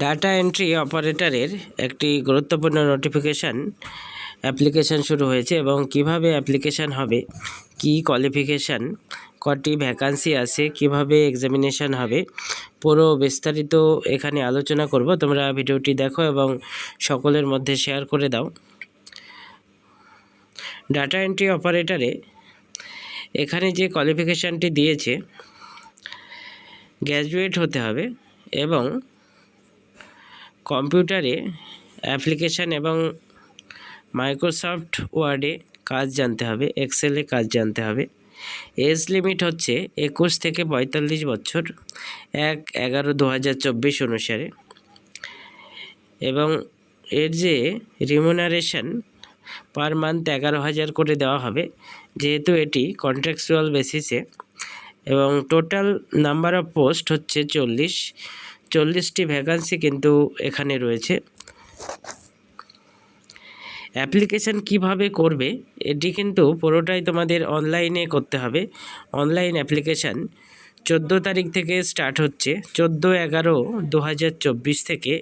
Data entry অপারেটরের একটি গুরুত্বপূর্ণ নোটিফিকেশান অ্যাপ্লিকেশান শুরু হয়েছে এবং কিভাবে অ্যাপ্লিকেশান হবে, কি কোয়ালিফিকেশান, কটি ভ্যাকান্সি আছে, কিভাবে এক্সামিনেশান হবে, পুরো বিস্তারিত এখানে আলোচনা করব। তোমরা ভিডিওটি দেখো এবং সকলের মধ্যে শেয়ার করে দাও। ডাটা এন্ট্রি অপারেটরে এখানে যে কোয়ালিফিকেশানটি দিয়েছে, গ্র্যাজুয়েট হতে হবে এবং কম্পিউটারে অ্যাপ্লিকেশান এবং মাইক্রোসফট ওয়ার্ডে কাজ জানতে হবে, এক্সেলে কাজ জানতে হবে। এজ লিমিট হচ্ছে 21 থেকে 45 বছর 1/11/2024 অনুসারে, এবং এর যে রিমুনারেশন পার মান্থ 11,000 করে দেওয়া হবে, যেহেতু এটি কন্ট্রাকচুয়াল বেসিসে, এবং টোটাল নাম্বার অফ পোস্ট হচ্ছে 40টি ভ্যাকান্সি কিন্তু এখানে রয়েছে। অ্যাপ্লিকেশান কিভাবে করবে এটি কিন্তু পুরোটাই তোমাদের অনলাইনে করতে হবে। অনলাইন অ্যাপ্লিকেশান 14 তারিখ থেকে স্টার্ট হচ্ছে, 14/11/2024 থেকে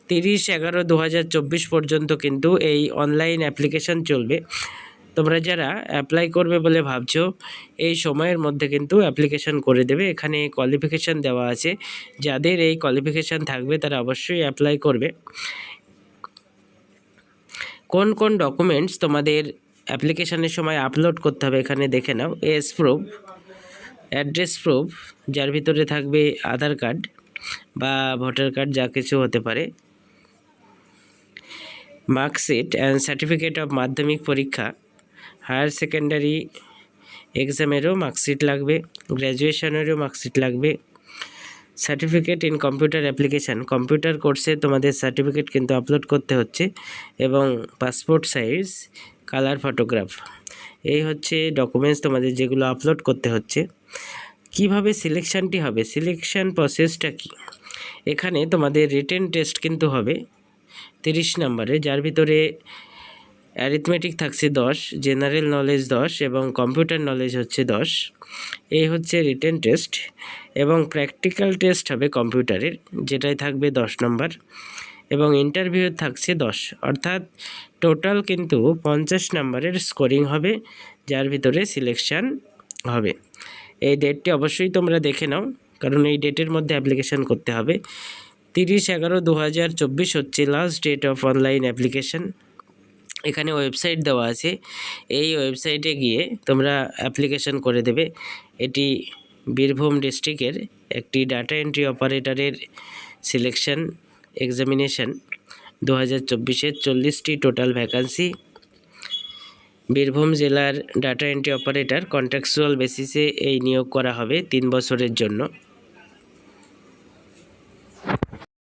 30/11/2024 পর্যন্ত কিন্তু এই অনলাইন অ্যাপ্লিকেশান চলবে। তোমরা যারা অ্যাপ্লাই করবে বলে ভাবছো, এই সময়ের মধ্যে কিন্তু অ্যাপ্লিকেশান করে দেবে। এখানে কোয়ালিফিকেশান দেওয়া আছে, যাদের এই কোয়ালিফিকেশান থাকবে তারা অবশ্যই অ্যাপ্লাই করবে। কোন কোন ডকুমেন্টস তোমাদের অ্যাপ্লিকেশানের সময় আপলোড করতে হবে এখানে দেখে নাও। এজ প্রুফ, অ্যাড্রেস প্রুফ, যার ভিতরে থাকবে আধার কার্ড বা ভোটার কার্ড, যা কিছু হতে পারে, মার্কশিট অ্যান্ড সার্টিফিকেট অফ মাধ্যমিক পরীক্ষা, হায়ার সেকেন্ডারি এক্সামেরও মার্কশিট লাগবে, গ্র্যাজুয়েশনেরও মার্কশিট লাগবে, certificate in computer application, computer কোর্সে তোমাদের সার্টিফিকেট কিন্তু আপলোড করতে হচ্ছে, এবং পাসপোর্ট সাইজ কালার ফটোগ্রাফ। এই হচ্ছে ডকুমেন্টস তোমাদের যেগুলো আপলোড করতে হচ্ছে। কিভাবে সিলেকশানটি হবে, সিলেকশান প্রসেসটা কি? এখানে তোমাদের রিটেন টেস্ট কিন্তু হবে 30 নম্বরে, যার ভিতরে অ্যারিথমেটিক থাকছে 10, জেনারেল নলেজ 10 এবং কম্পিউটার নলেজ হচ্ছে 10। এই হচ্ছে রিটেন টেস্ট, এবং প্র্যাকটিক্যাল টেস্ট হবে কম্পিউটারের, যেটাই থাকবে 10 নম্বর, এবং ইন্টারভিউ থাকছে 10। অর্থাৎ টোটাল কিন্তু 50 নম্বরের স্কোরিং হবে, যার ভিতরে সিলেকশান হবে। এই ডেটটি অবশ্যই তোমরা দেখে নাও, কারণ এই ডেটের মধ্যে অ্যাপ্লিকেশান করতে হবে। 30/11/2024 হচ্ছে last date of online application. এখানে ওয়েবসাইট দেওয়া আছে, এই ওয়েবসাইটে গিয়ে তোমরা অ্যাপ্লিকেশান করে দেবে। এটি বীরভূম ডিস্ট্রিক্টের একটি ডাটা এন্ট্রি অপারেটরের সিলেকশান এক্সামিনেশান 2024-এর 40টি টোটাল ভ্যাকান্সি। বীরভূম জেলার ডাটা এন্ট্রি অপারেটর কন্ট্রাকচুয়াল বেসিসে এই নিয়োগ করা হবে 3 বছরের জন্য।